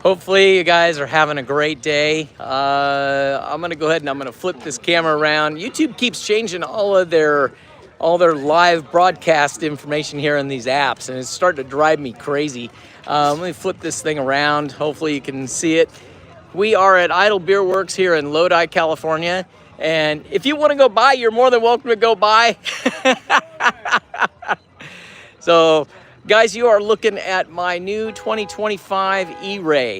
Hopefully you guys are having a great day. I'm gonna go ahead and I'm gonna flip this camera around. YouTube keeps changing all their live broadcast information here in these apps, and it's starting to drive me crazy. Let me flip this thing around. Hopefully you can see it. We are at Idle Beer Works here in Lodi, California. And if you want to go by, you're more than welcome to go by. So, guys, you are looking at my new 2025 E-Ray.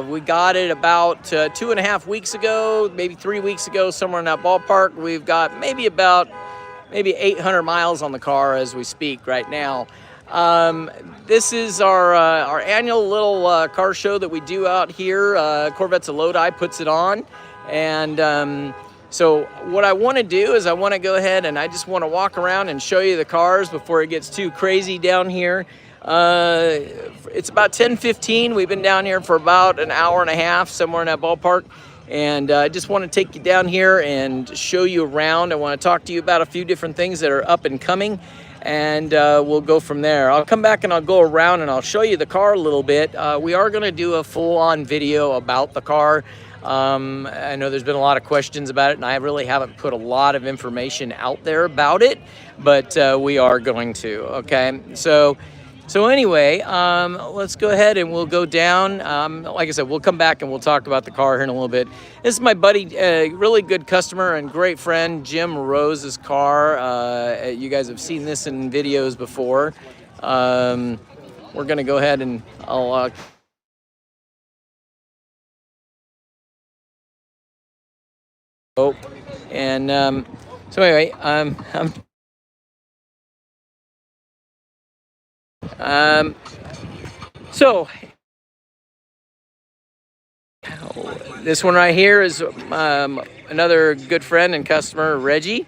We got it about 2.5 weeks ago, maybe 3 weeks ago, somewhere in that ballpark. We've got maybe 800 miles on the car as we speak right now. This is our annual little car show that we do out here. Corvettes of Lodi puts it on. And so what I want to do is I want to go ahead and I just want to walk around and show you the cars before it gets too crazy down here. It's about 10:15. We've been down here for about an hour and a half, somewhere in that ballpark. And I just want to take you down here and show you around. I want to talk to you about a few different things that are up and coming. And we'll go from there. I'll come back and I'll go around and I'll show you the car a little bit. We are going to do a full-on video about the car. I know there's been a lot of questions about it, and I really haven't put a lot of information out there about it, but we are going to, okay? So anyway, let's go ahead and we'll go down. Like I said, we'll come back and we'll talk about the car here in a little bit. This is my buddy, really good customer and great friend, Jim Rose's car. You guys have seen this in videos before. We're gonna go ahead and I'll and so anyway, so this one right here is another good friend and customer, Reggie,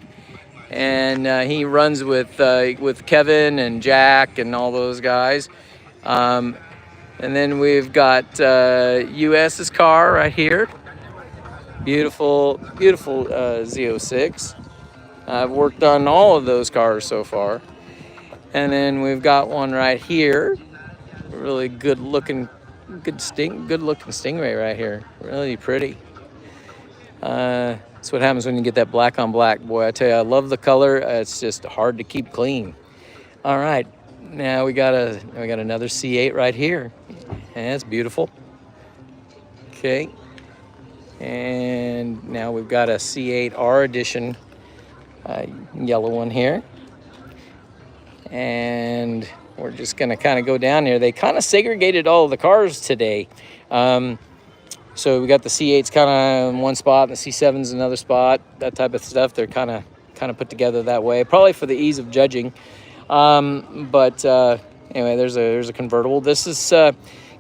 and he runs with Kevin and Jack and all those guys. And then we've got US's car right here. Beautiful Z06. I've worked on all of those cars so far. And then we've got one right here. Really good looking Stingray right here. Really pretty. That's what happens when you get that black on black. Boy, I tell you, I love the color. It's just hard to keep clean. All right, now we got another C8 right here. And it's beautiful. Okay. And now we've got a C8 R Edition yellow one here. And we're just going to kind of go down here. They kind of segregated all of the cars today. So we got the C8s kind of in one spot, and the C7s in another spot, that type of stuff. They're kind of put together that way, probably for the ease of judging. But anyway, there's a convertible. This is,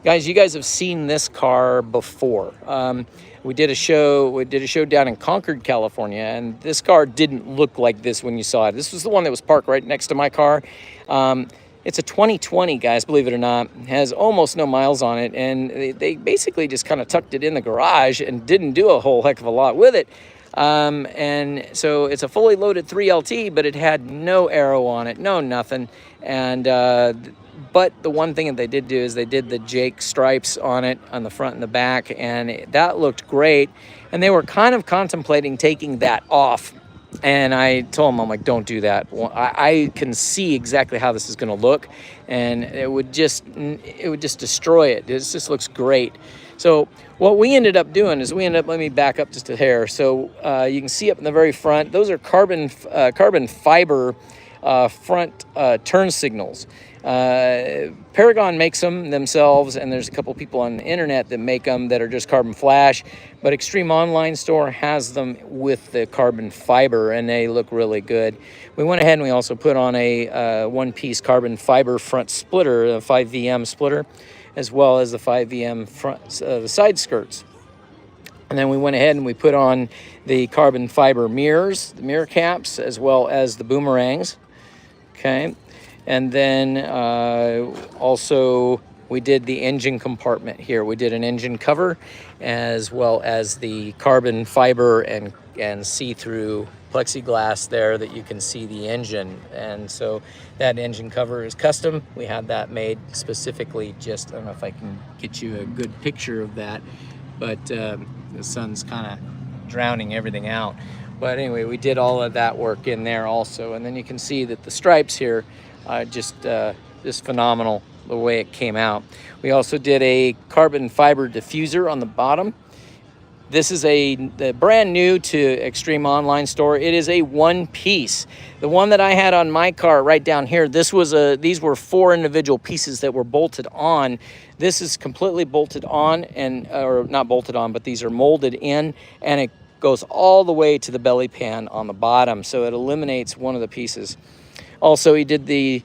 guys, you guys have seen this car before. We did a show down in Concord, California, and this car didn't look like this when you saw it. This was the one that was parked right next to my car. It's a 2020, guys, believe it or not. It has almost no miles on it, and they basically just kind of tucked it in the garage and didn't do a whole heck of a lot with it. And so it's a fully loaded 3LT, but it had no aero on it, no nothing. And but the one thing that they did do is they did the Jake stripes on it on the front and the back, and that looked great. And they were kind of contemplating taking that off. And I told them, I'm like, don't do that. I can see exactly how this is going to look, and it would just destroy it. It just looks great. So what we ended up doing is let me back up just a hair. So you can see up in the very front, those are carbon fiber front turn signals. Paragon makes them themselves, and there's a couple people on the internet that make them that are just carbon flash, but Extreme Online Store has them with the carbon fiber, and they look really good. We went ahead and we also put on a one-piece carbon fiber front splitter, a 5VM splitter, as well as the 5VM front, the side skirts. And then we went ahead and we put on the carbon fiber mirrors, the mirror caps, as well as the boomerangs. Okay. And then also we did the engine compartment here. We did an engine cover as well as the carbon fiber and and see-through plexiglass there that you can see the engine. And so that engine cover is custom. We had that made specifically just, I don't know if I can get you a good picture of that, but the sun's kind of drowning everything out. But anyway, we did all of that work in there also. And then you can see that the stripes here just phenomenal the way it came out. We also did a carbon fiber diffuser on the bottom. This is the brand new to Extreme Online Store. It is a one piece. The one that I had on my car right down here, these were 4 individual pieces that were bolted on. This is completely bolted on, or not bolted on, but these are molded in, and it goes all the way to the belly pan on the bottom. So it eliminates one of the pieces. Also, he did the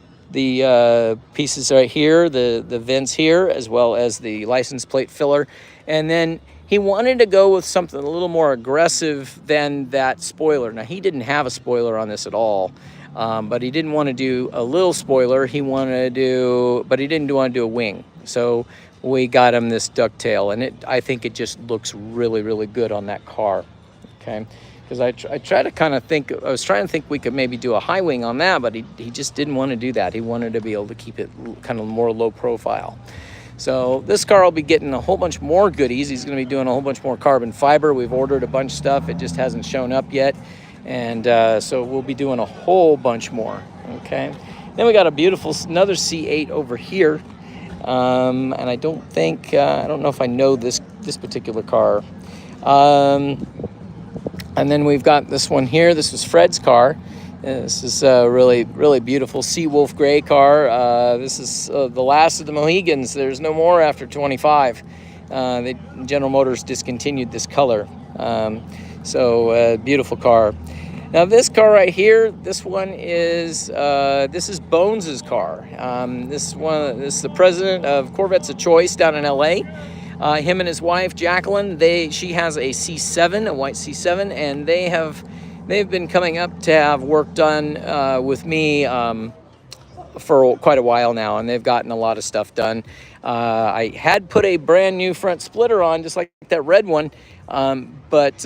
pieces right here, the vents here, as well as the license plate filler. And then he wanted to go with something a little more aggressive than that spoiler. Now, he didn't have a spoiler on this at all, but he didn't want to do a little spoiler. But he didn't want to do a wing. So we got him this ducktail, and I think it just looks really, really good on that car. Okay. Because I try to kind of think, I was trying to think we could maybe do a high wing on that, but he just didn't want to do that. He wanted to be able to keep it kind of more low profile. So this car will be getting a whole bunch more goodies. He's going to be doing a whole bunch more carbon fiber. We've ordered a bunch of stuff. It just hasn't shown up yet. And so we'll be doing a whole bunch more. Okay. Then we got another C8 over here. And I don't know if I know this particular car. And then we've got this one here. This was Fred's car. This is a really, really beautiful Seawolf gray car. This is the last of the Mohegans. There's no more after 25. General Motors discontinued this color. Beautiful car. Now this car right here, this is Bones's car. This is the president of Corvettes of Choice down in LA. Him and his wife Jacqueline, she has a C7, a white C7, and they've been coming up to have work done with me for quite a while now, and they've gotten a lot of stuff done. I had put a brand new front splitter on, just like that red one, but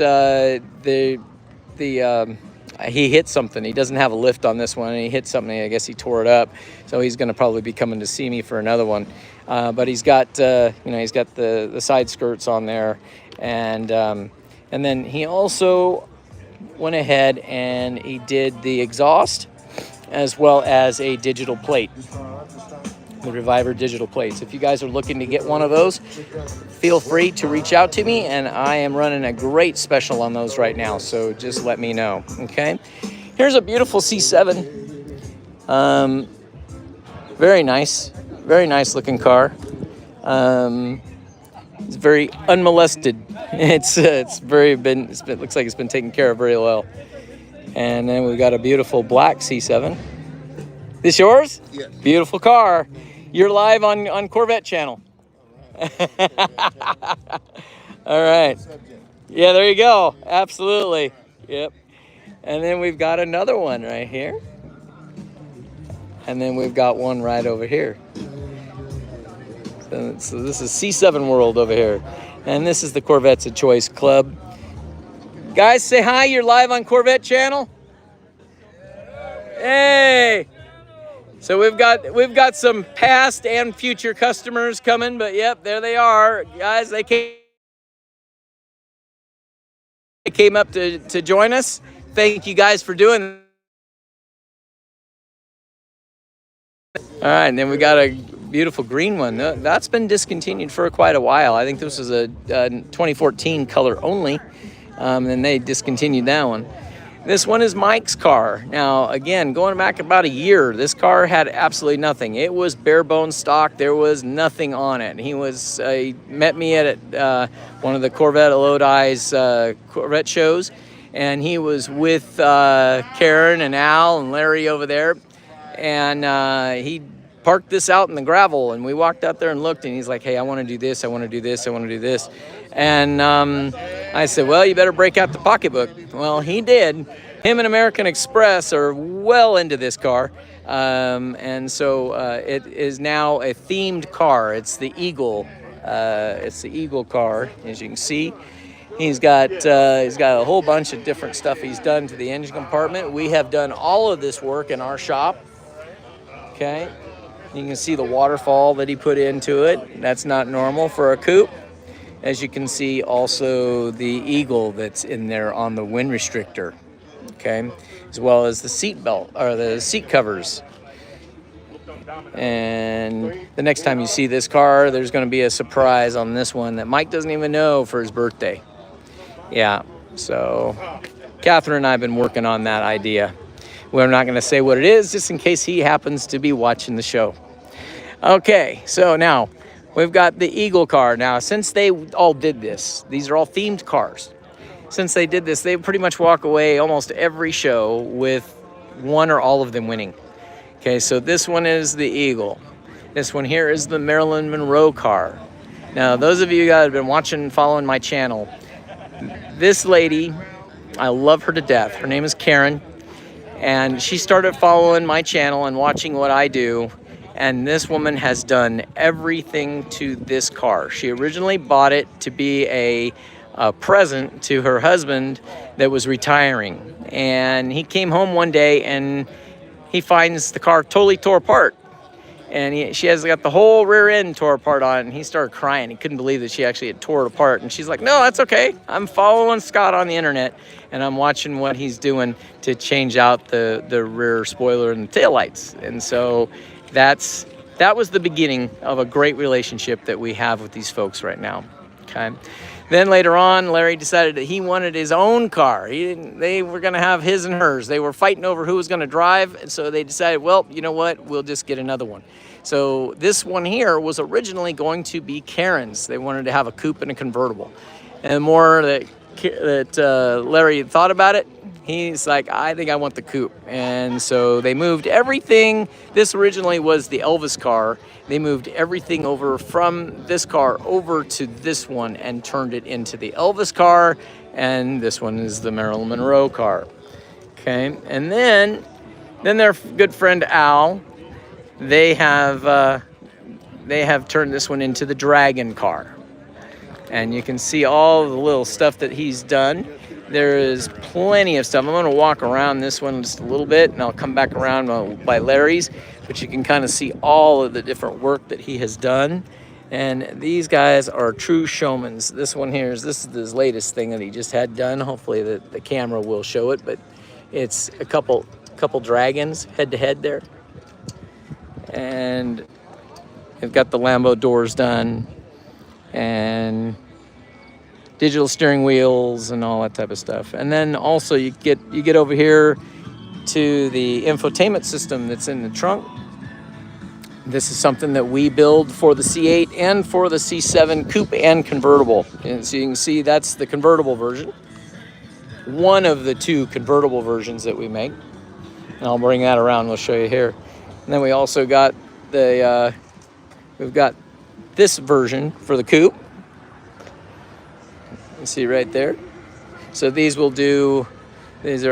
he hit something. He doesn't have a lift on this one, and he hit something. I guess he tore it up, so he's going to probably be coming to see me for another one. But he's got the side skirts on there, and then he also went ahead and he did the exhaust as well as a digital plate, the Reviver digital plates. If you guys are looking to get one of those, feel free to reach out to me, and I am running a great special on those right now, so just let me know. Okay, here's a beautiful C7. Very nice looking car. It's very unmolested. It looks like it's been taken care of very well. And then we've got a beautiful black C7. This yours? Yes. Beautiful car. You're live on Corvette Channel. All right. Yeah, there you go. Absolutely. Yep. And then we've got another one right here. And then we've got one right over here. So this is C7 World over here. And this is the Corvettes of Choice Club. Guys, say hi. You're live on Corvette Channel. Hey. So we've got some past and future customers coming, but yep, there they are. Guys, they came up to join us. Thank you guys for doing that. All right, and then we got a beautiful green one. That's been discontinued for quite a while. I think this was a 2014 color only, and they discontinued that one. This one is Mike's car. Now, again, going back about a year, this car had absolutely nothing. It was bare bones stock. There was nothing on it. He met me at one of the Corvette Lodi's Corvette shows, and he was with Karen and Al and Larry over there, and he parked this out in the gravel, and we walked out there and looked, and he's like, hey, I want to do this, I want to do this, I want to do this. And I said, well, you better break out the pocketbook. Well, he did. Him and American Express are well into this car. And so it is now a themed car. It's the Eagle. It's the Eagle car, as you can see. He's got a whole bunch of different stuff he's done to the engine compartment. We have done all of this work in our shop. Okay, you can see the waterfall that he put into it. That's not normal for a coupe. As you can see, also the eagle that's in there on the wind restrictor. Okay, as well as the seat belt or the seat covers. And the next time you see this car, there's going to be a surprise on this one that Mike doesn't even know for his birthday. Yeah, so Catherine and I have been working on that idea. We're not going to say what it is, just in case he happens to be watching the show. Okay, so now we've got the Eagle car. Now, since they all did this, these are all themed cars. Since they did this, they pretty much walk away almost every show with one or all of them winning. Okay, so this one is the Eagle. This one here is the Marilyn Monroe car. Now, those of you guys have been watching and following my channel, this lady, I love her to death. Her name is Karen, and she started following my channel and watching what I do, and this woman has done everything to this car. She originally bought it to be a present to her husband that was retiring, and he came home one day and he finds the car totally tore apart. And she has got the whole rear end tore apart on it, and he started crying. He couldn't believe that she actually had tore it apart. And she's like, no, that's okay. I'm following Scott on the internet, and I'm watching what he's doing to change out the rear spoiler and the taillights. And so that was the beginning of a great relationship that we have with these folks right now. Okay. Then later on, Larry decided that he wanted his own car. They were going to have his and hers. They were fighting over who was going to drive, and so they decided, well, you know what? We'll just get another one. So this one here was originally going to be Karen's. They wanted to have a coupe and a convertible. And the more that Larry thought about it, he's like, I think I want the coupe. And so they moved everything. This originally was the Elvis car. They moved everything over from this car over to this one and turned it into the Elvis car. And this one is the Marilyn Monroe car. Okay, and then their good friend Al, they have turned this one into the Dragon car. And you can see all the little stuff that he's done. There is plenty of stuff. I'm going to walk around this one just a little bit, and I'll come back around by Larry's. But you can kind of see all of the different work that he has done. And these guys are true showmen. This one here this is his latest thing that he just had done. Hopefully the camera will show it, but it's a couple dragons head to head there. And they've got the Lambo doors done, and digital steering wheels and all that type of stuff. And then also you get over here to the infotainment system that's in the trunk. This is something that we build for the C8 and for the C7 coupe and convertible. And so you can see that's the convertible version. One of the two convertible versions that we make. And I'll bring that around, we'll show you here. And then we also got we've got this version for the coupe. You see right there. So these are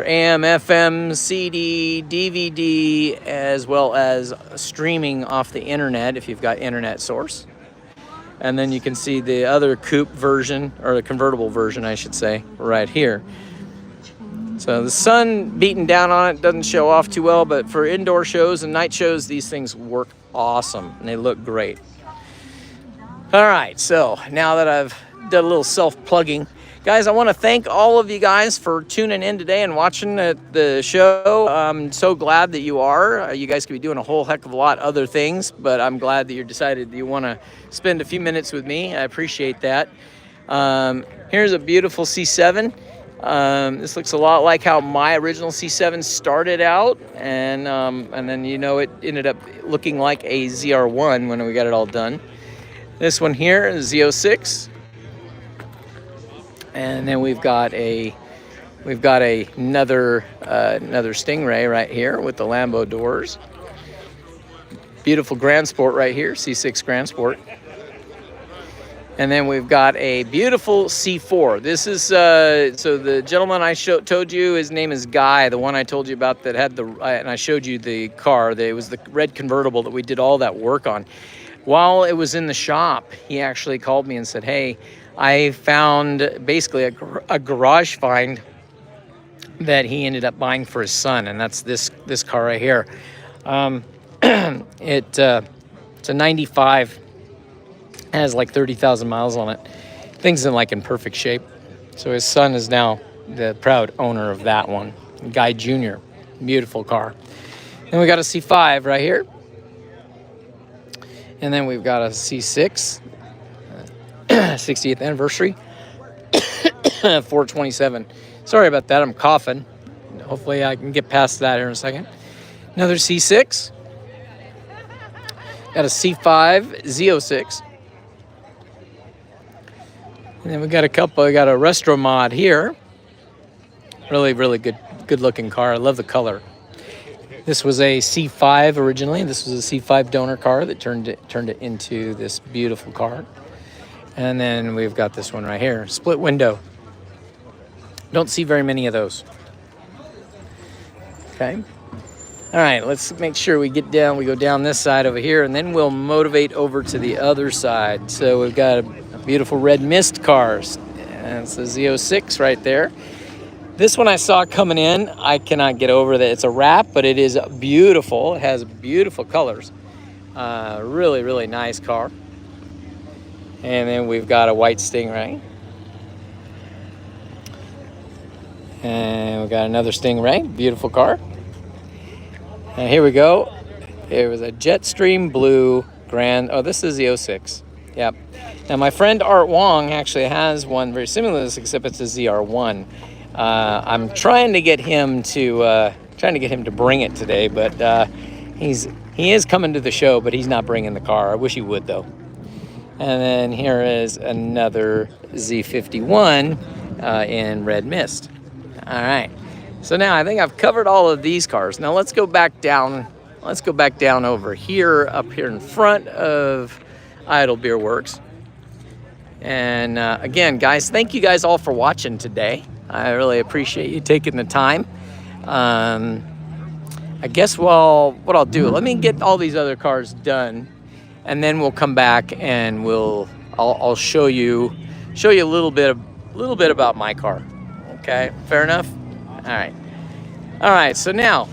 AM, FM, CD, DVD, as well as streaming off the internet if you've got internet source. And then you can see the other coupe version, or the convertible version, I should say, right here. So the sun beating down on it doesn't show off too well, but for indoor shows and night shows, these things work awesome and they look great. All right, so now that I've done a little self-plugging, guys, I want to thank all of you guys for tuning in today and watching the show. I'm so glad that you are. You guys could be doing a whole heck of a lot of other things, but I'm glad that you decided that you want to spend a few minutes with me. I appreciate that. Here's a beautiful C7. This looks a lot like how my original C7 started out, and then it ended up looking like a ZR1 when we got it all done. This one here is Z06. And then we've got another Stingray right here with the Lambo doors. Beautiful Grand Sport right here, C6 Grand Sport. And then we've got a beautiful C4. This is so the gentleman I told you, his name is Guy, the one I told you about that had and I showed you the car. It was the red convertible that we did all that work on. While it was in the shop, he actually called me and said, hey, I found basically a garage find that he ended up buying for his son, and that's this car right here. It's a 95, has like 30,000 miles on it. Things in perfect shape. So his son is now the proud owner of that one, Guy Jr. Beautiful car. Then we got a C5 right here. And then we've got a C6, 60th anniversary, 427. Sorry about that, I'm coughing. Hopefully I can get past that here in a second. Another C6. Got a C5 Z06. And then we got a couple, we got a Restro Mod here. Really, really good looking car. I love the color. This was a C5 originally. This was a C5 donor car that turned it into this beautiful car. And then we've got this one right here, split window. Don't see very many of those. Okay. All right, let's make sure we get down. We go down this side over here, and then we'll motivate over to the other side. So we've got a beautiful red mist cars. And it's the Z06 right there. This one I saw coming in. I cannot get over that. It's a wrap, but it is beautiful. It has beautiful colors. Really, really nice car. And then we've got a white Stingray. And we've got another Stingray. Beautiful car. And here we go. There was a Jetstream Blue Grand. Oh, this is the 06. Yep. Now, my friend Art Wong actually has one very similar to this, except it's a ZR1. I'm trying to get him to bring it today, but he is coming to the show, but he's not bringing the car. I wish he would, though. And then here is another Z51 in red mist. All right. So now I think I've covered all of these cars. Now let's go back down. Let's go back down over here, up here in front of Idle Beer Works. And again, guys, thank you guys all for watching today. I really appreciate you taking the time. I guess, well, what I'll do, let me get all these other cars done, and then we'll come back and I'll show you a little bit about my car. Okay, fair enough. All right. So now,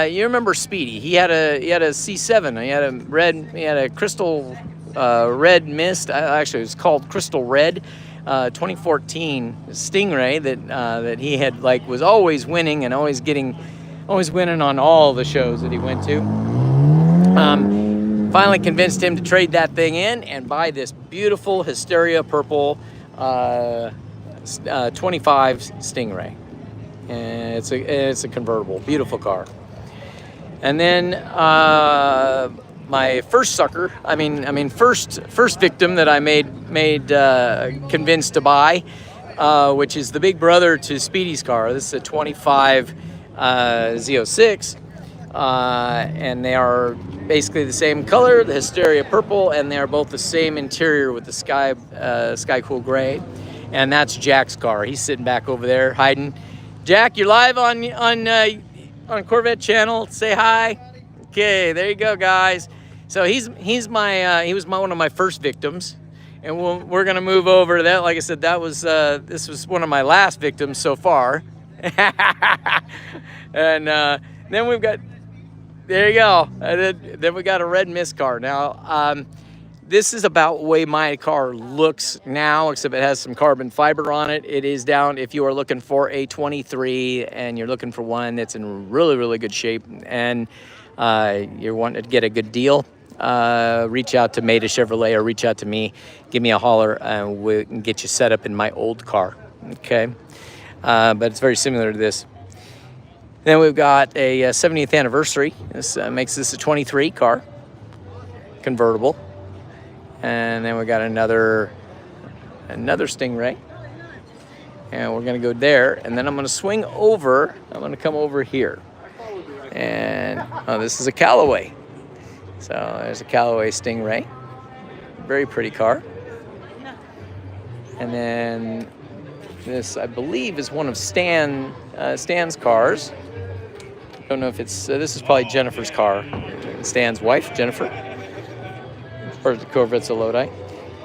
you remember Speedy? He had a C7. He had a crystal red mist. Actually, it was called Crystal Red. 2014 Stingray that he had was always winning and always winning on all the shows that he went to. Finally convinced him to trade that thing in and buy this beautiful Hysteria Purple 25 Stingray. And it's a convertible, beautiful car. And then my first sucker, first victim that I made convinced to buy, which is the big brother to Speedy's car. This is a 25 Z06, and they are basically the same color, the Hysteria Purple, and they are both the same interior with the Sky Cool Gray. And that's Jack's car. He's sitting back over there hiding. Jack, you're live on Corvette Channel. Say hi. Okay, there you go, guys. So he was one of my first victims, and we're gonna move over to that. Like I said, this was one of my last victims so far. And then we've got, there you go. Then we got a red mist car. Now, this is about the way my car looks now, except it has some carbon fiber on it. It is down, if you are looking for a 23 and you're looking for one that's in really, really good shape, and you're wanting to get a good deal, reach out to Maida Chevrolet or reach out to me. Give me a holler, and we can get you set up in my old car. Okay, but it's very similar to this. Then we've got a 70th anniversary. This makes this a 23 car, convertible. And then we got another Stingray. And we're gonna go there, and then I'm gonna swing over. I'm gonna come over here. And this is a Callaway. So there's a Callaway Stingray. Very pretty car. And then this, I believe, is one of Stan's cars. Don't know if it's, this is probably Jennifer's car. Stan's wife, Jennifer. Part of the Corvettes of Lodi.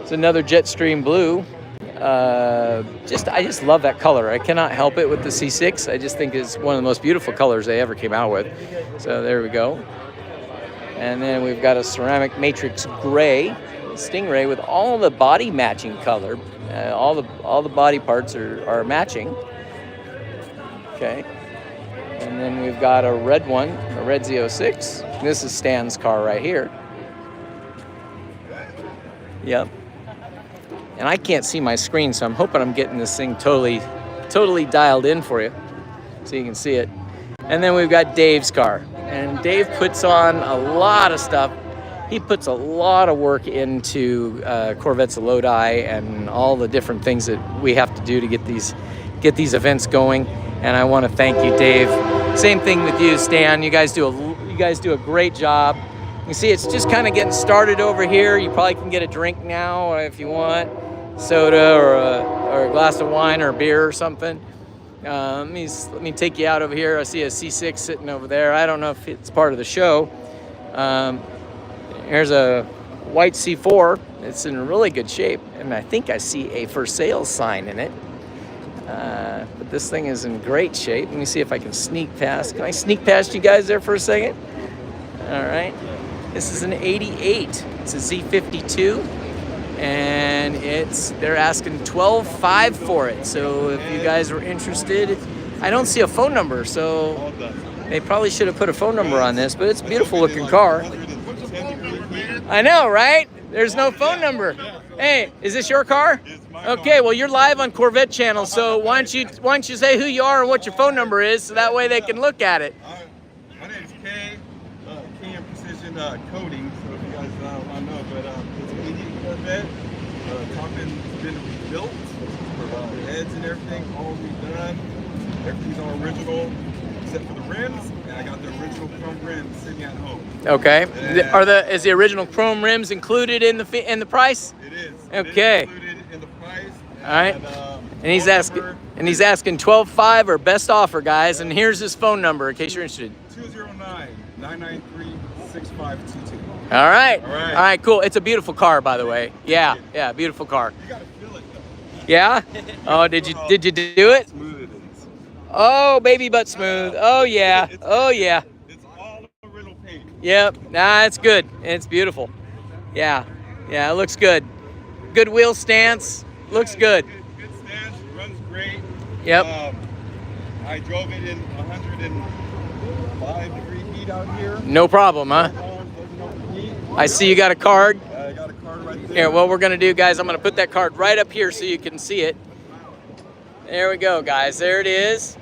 It's another Jetstream blue. I just love that color. I cannot help it with the C6. I just think it's one of the most beautiful colors they ever came out with. So there we go. And then we've got a ceramic matrix gray Stingray with all the body matching color. All the body parts are matching. Okay. And then we've got a red one, a red Z06. This is Stan's car right here. Yep. And I can't see my screen, so I'm hoping I'm getting this thing totally dialed in for you so you can see it. And then we've got Dave's car. And Dave puts on a lot of stuff. He puts a lot of work into Corvettes of Lodi and all the different things that we have to do to get these events going. And I want to thank you, Dave. Same thing with you, Stan. You guys do a great job. You see, it's just kind of getting started over here. You probably can get a drink now if you want, soda or a glass of wine or beer or something. Let me take you out over here. I see a C6 sitting over there. I don't know if it's part of the show. Here's a white C4. It's in really good shape, and I think I see a for sale sign in it. But this thing is in great shape. Let me see if I can sneak past. Can I sneak past you guys there for a second? All right. This is an 88. It's a Z52, and they're asking $12,500 for it. So if you guys are interested, I don't see a phone number, so they probably should have put a phone number on this. But it's a beautiful looking car. I know, right? There's no phone number. Hey, is this your car? Okay, well, you're live on Corvette Channel, so why don't you say who you are and what your phone number is, so that way they can look at it. My name's Kay. Key and Precision Coating. So if you guys want to know, but it's an 88 Corvette. Top end's been rebuilt. Heads and everything, all redone. Everything's all original except for the rims, and I got the original chrome rims sitting at home. Okay. Is the original chrome rims included in the price? It is. Okay. It is included in the price. All right. And he's asking $12,500 or best offer, guys. And here's his phone number in case you're interested. 209-993-6522. All right. All right. All right. Cool. It's a beautiful car, by the way. Yeah. Yeah. Beautiful car. You gotta feel it though. Yeah. Oh, did you do it? Smooth it is. Oh, baby butt smooth. Oh yeah. Oh yeah. It's all original paint. Yep. Nah, it's good. It's beautiful. Yeah. Yeah. It looks good. Good wheel stance. Looks good. Good stance. Runs great. Yep. I drove it in 105-degree heat out here. No problem, huh? I see you got a card. I got a card right there. Here, what we're gonna do, guys, I'm gonna put that card right up here so you can see it. There we go, guys. There it is.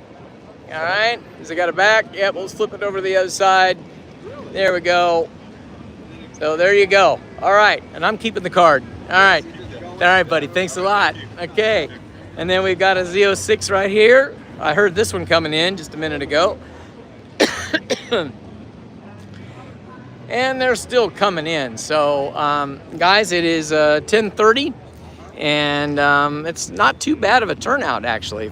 All right. Has it got a back? Yep. Let's flip it over to the other side. There we go. So there you go. All right. And I'm keeping the card. All right. All right, buddy. Thanks a lot. Okay. And then we've got a Z06 right here. I heard this one coming in just a minute ago. And they're still coming in. So, guys, it is 10:30. And it's not too bad of a turnout, actually.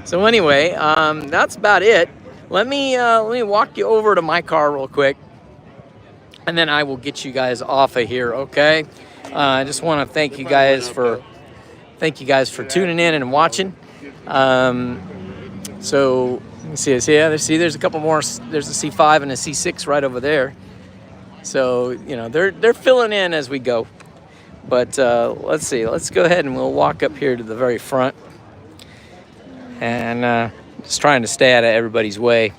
So anyway, that's about it. Let me walk you over to my car real quick, and then I will get you guys off of here. Okay. I just want to thank you guys for tuning in and watching. So you can see us here. See, there's a couple more. There's a C5 and a C6 right over there. So you know they're filling in as we go. But let's see. Let's go ahead and we'll walk up here to the very front. And just trying to stay out of everybody's way.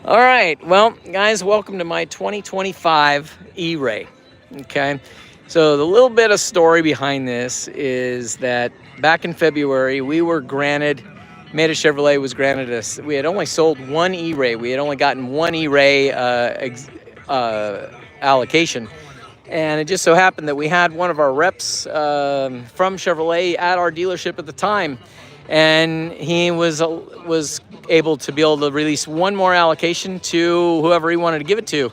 All right. Well, guys, welcome to my 2025 E-Ray. Okay. So the little bit of story behind this is that back in February, we were granted, Meta Chevrolet was granted us, we had only sold one E-Ray. We had only gotten one E-Ray allocation. And it just so happened that we had one of our reps from Chevrolet at our dealership at the time, and he was able to be able to release one more allocation to whoever he wanted to give it to.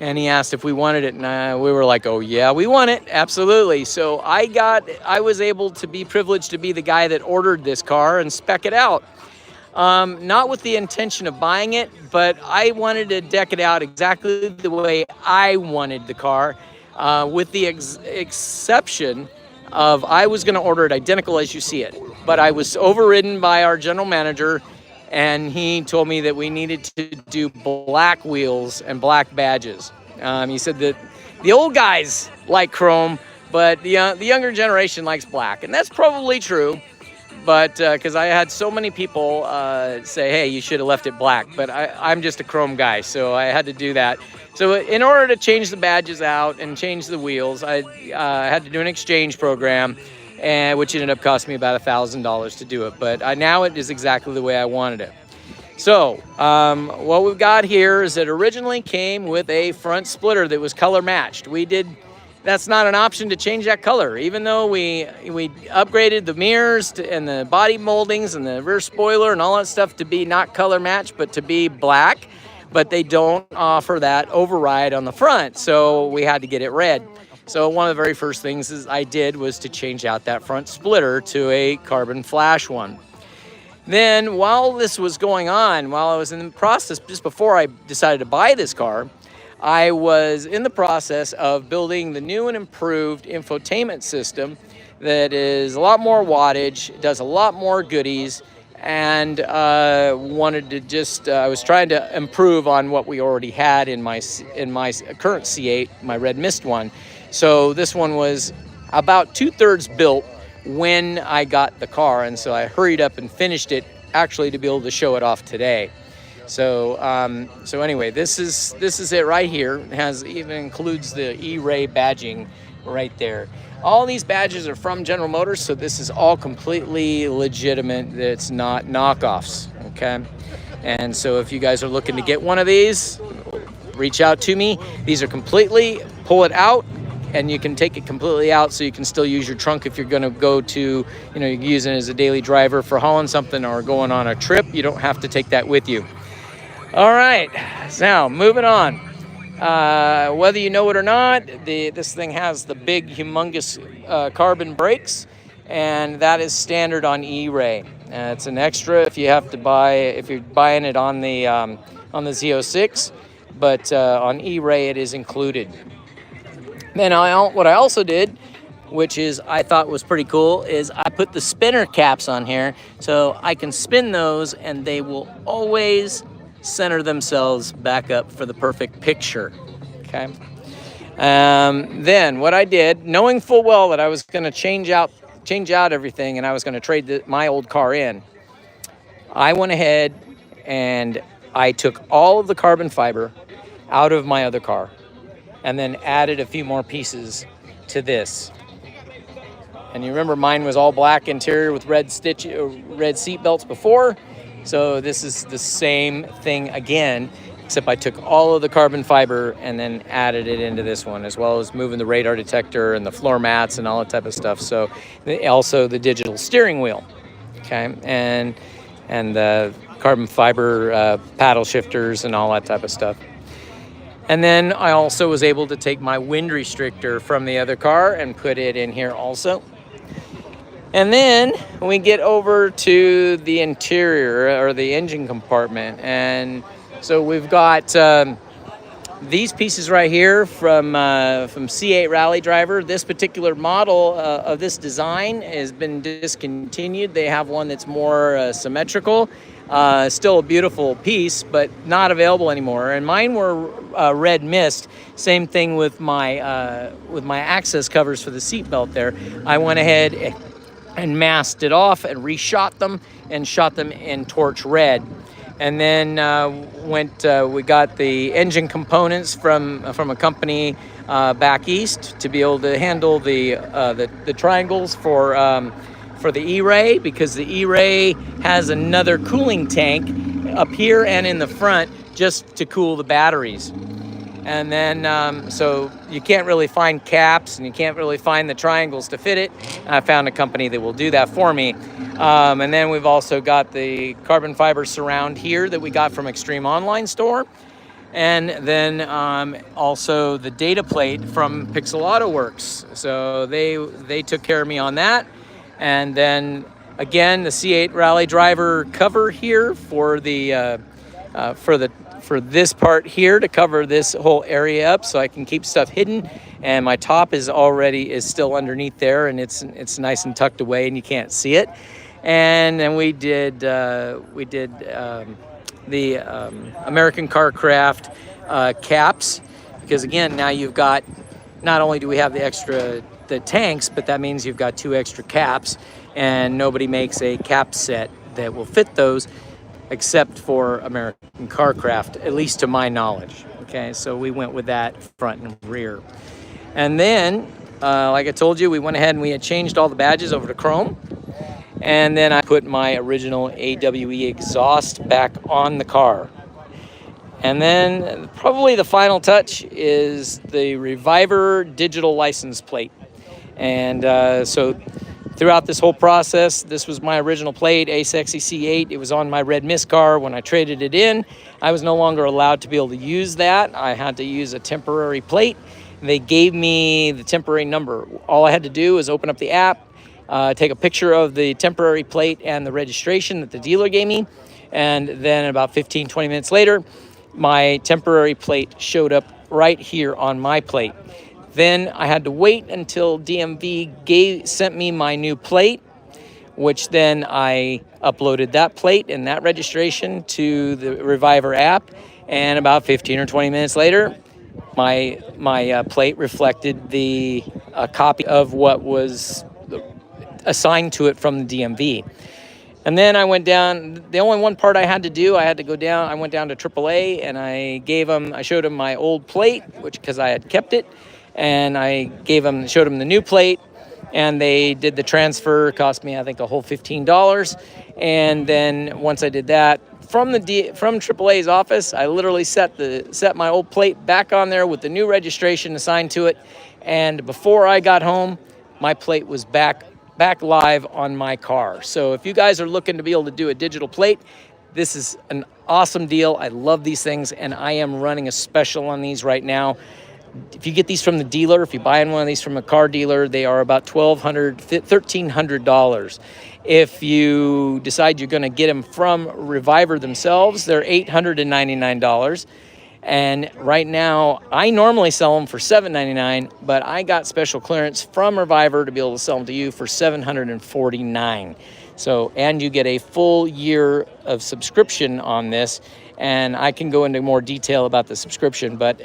And he asked if we wanted it, and we were like, "Oh yeah, we want it, absolutely." So I was able to be privileged to be the guy that ordered this car and spec it out. Not with the intention of buying it, but I wanted to deck it out exactly the way I wanted the car. with the exception of I was going to order it identical as you see it, but I was overridden by our general manager, and he told me that we needed to do black wheels and black badges. He said that the old guys like chrome, but the younger generation likes black, and that's probably true. But because I had so many people say, hey, you should have left it black, but I'm just a chrome guy, so I had to do that. So in order to change the badges out and change the wheels, I had to do an exchange program, which ended up costing me about $1,000 to do it. But now it is exactly the way I wanted it. So what we've got here is it originally came with a front splitter that was color matched. That's not an option to change that color, even though we upgraded the mirrors and the body moldings and the rear spoiler and all that stuff to be not color matched, but to be black. But they don't offer that override on the front, so we had to get it red. So one of the very first things I did was to change out that front splitter to a carbon flash one. Then while this was going on, while I was in the process, just before I decided to buy this car, I was in the process of building the new and improved infotainment system that is a lot more wattage, does a lot more goodies, and wanted to just I was trying to improve on what we already had in my current C8, my Red Mist one. So this one was about 2/3 built when I got the car, and so I hurried up and finished it actually to be able to show it off today. So anyway, this is it right here. It even includes the E-Ray badging right there. All these badges are from General Motors, so this is all completely legitimate. It's not knockoffs, okay? And so if you guys are looking to get one of these, reach out to me. These are completely, pull it out, and you can take it completely out so you can still use your trunk if you're going to go to, you can use it as a daily driver for hauling something or going on a trip. You don't have to take that with you. All right, now moving on. Whether you know it or not, this thing has the big, humongous carbon brakes, and that is standard on E-Ray. It's an extra if you're buying it on the Z06, but on E-Ray it is included. Then what I also did, which I thought was pretty cool, is I put the spinner caps on here so I can spin those and they will always center themselves back up for the perfect picture, okay? Then what I did, knowing full well that I was going to change out everything and I was going to trade my old car in, I went ahead and I took all of the carbon fiber out of my other car and then added a few more pieces to this. And you remember mine was all black interior with red seat belts before. So this is the same thing again, except I took all of the carbon fiber and then added it into this one, as well as moving the radar detector and the floor mats and all that type of stuff. So also the digital steering wheel, okay, and the carbon fiber paddle shifters and all that type of stuff. And then I also was able to take my wind restrictor from the other car and put it in here also. And then we get over to the interior or the engine compartment. And so we've got these pieces right here from C8 Rally Driver. This particular model of this design has been discontinued. They have one that's more symmetrical. Still a beautiful piece, but not available anymore. And mine were Red Mist. Same thing with my access covers for the seatbelt there. I went ahead and masked it off and reshot them and shot them in torch red. And then we got the engine components from a company back east to be able to handle the triangles for the E-Ray, because the E-Ray has another cooling tank up here and in the front just to cool the batteries. And then, so you can't really find caps and you can't really find the triangles to fit it. I found a company that will do that for me. And then we've also got the carbon fiber surround here that we got from Extreme Online Store. And then also the data plate from Pixel Auto Works. So they took care of me on that. And then again, the C8 Rally Driver cover here for this part here to cover this whole area up so I can keep stuff hidden. and my top is still underneath there, and it's nice and tucked away, and you can't see it. And then we did the American Car Craft caps, because again, now you've got, not only do we have the tanks, but that means you've got 2 extra caps, and nobody makes a cap set that will fit those except for American Car Craft, at least to my knowledge. Okay, so we went with that front and rear. And then, like I told you, we went ahead and we had changed all the badges over to chrome. And then I put my original AWE exhaust back on the car. And then probably the final touch is the Reviver digital license plate. And so throughout this whole process, this was my original plate, A-Sexy C8. It was on my red Mist car. When I traded it in, I was no longer allowed to be able to use that. I had to use a temporary plate. They gave me the temporary number. All I had to do was open up the app, take a picture of the temporary plate and the registration that the dealer gave me. And then about 15, 20 minutes later, my temporary plate showed up right here on my plate. Then I had to wait until DMV sent me my new plate, which then I uploaded that plate and that registration to the Reviver app. And about 15 or 20 minutes later, my plate reflected the copy of what was assigned to it from the DMV. And then I went down. The only one part I had to do, I went down to AAA, and I showed them my old plate, because I had kept it, and showed them the new plate, and they did the transfer. It cost me, I think, a whole $15. And then once I did that, from AAA's office, I literally set my old plate back on there with the new registration assigned to it. And before I got home, my plate was back live on my car. So if you guys are looking to be able to do a digital plate, this is an awesome deal. I love these things, and I am running a special on these right now. If you get these from the dealer, if you're buying one of these from a car dealer, they are about $1,300. If you decide you're going to get them from Reviver themselves, they're $899. And right now, I normally sell them for $799, but I got special clearance from Reviver to be able to sell them to you for $749. So, and you get a full year of subscription on this. And I can go into more detail about the subscription, but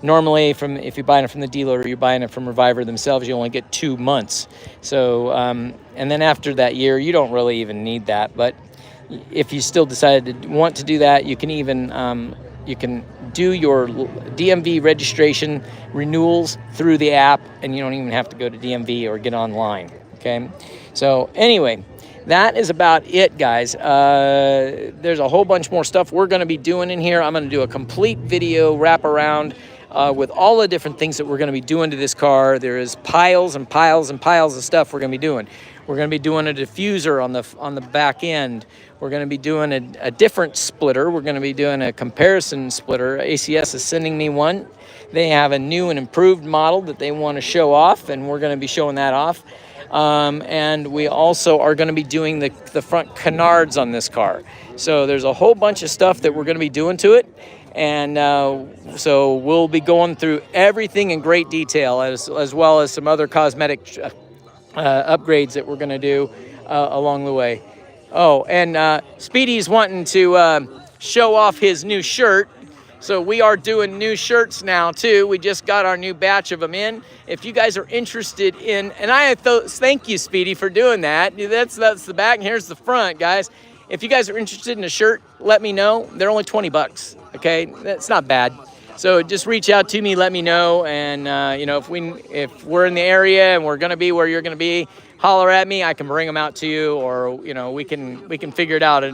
normally if you're buying it from the dealer or you're buying it from Reviver themselves, you only get 2 months. So, and then after that year, you don't really even need that. But if you still decided to want to do that, you can even, you can do your DMV registration renewals through the app, and you don't even have to go to DMV or get online, okay? So anyway, that is about it, guys. There's a whole bunch more stuff we're going to be doing in here. I'm going to do a complete video wraparound with all the different things that we're going to be doing to this car. There is piles and piles and piles of stuff we're going to be doing. We're going to be doing a diffuser on the back end. We're going to be doing a different splitter. We're going to be doing a comparison splitter. ACS is sending me one. They have a new and improved model that they want to show off, and we're going to be showing that off. And we also are going to be doing the front canards on this car. So there's a whole bunch of stuff that we're going to be doing to it. And so we'll be going through everything in great detail, as well as some other cosmetic upgrades that we're going to do along the way. Oh, and Speedy's wanting to show off his new shirt. So we are doing new shirts now too. We just got our new batch of them in. If you guys are interested in, and thank you, Speedy, for doing that. That's the back, and here's the front, guys. If you guys are interested in a shirt, let me know. They're only $20, okay? That's not bad. So just reach out to me, let me know, and you know, if we're in the area and we're gonna be where you're gonna be, holler at me. I can bring them out to you, or you know, we can figure it out.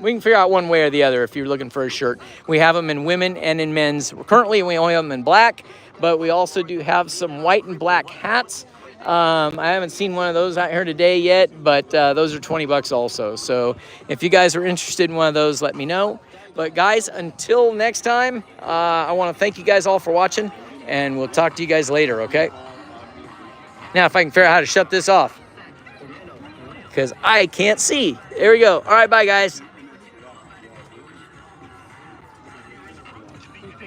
We can figure out one way or the other if you're looking for a shirt. We have them in women and in men's. Currently, we only have them in black, but we also do have some white and black hats. I haven't seen one of those out here today yet, but those are $20 also. So if you guys are interested in one of those, let me know. But guys, until next time, I want to thank you guys all for watching, and we'll talk to you guys later, okay? Now, if I can figure out how to shut this off, because I can't see. There we go. All right, bye, guys.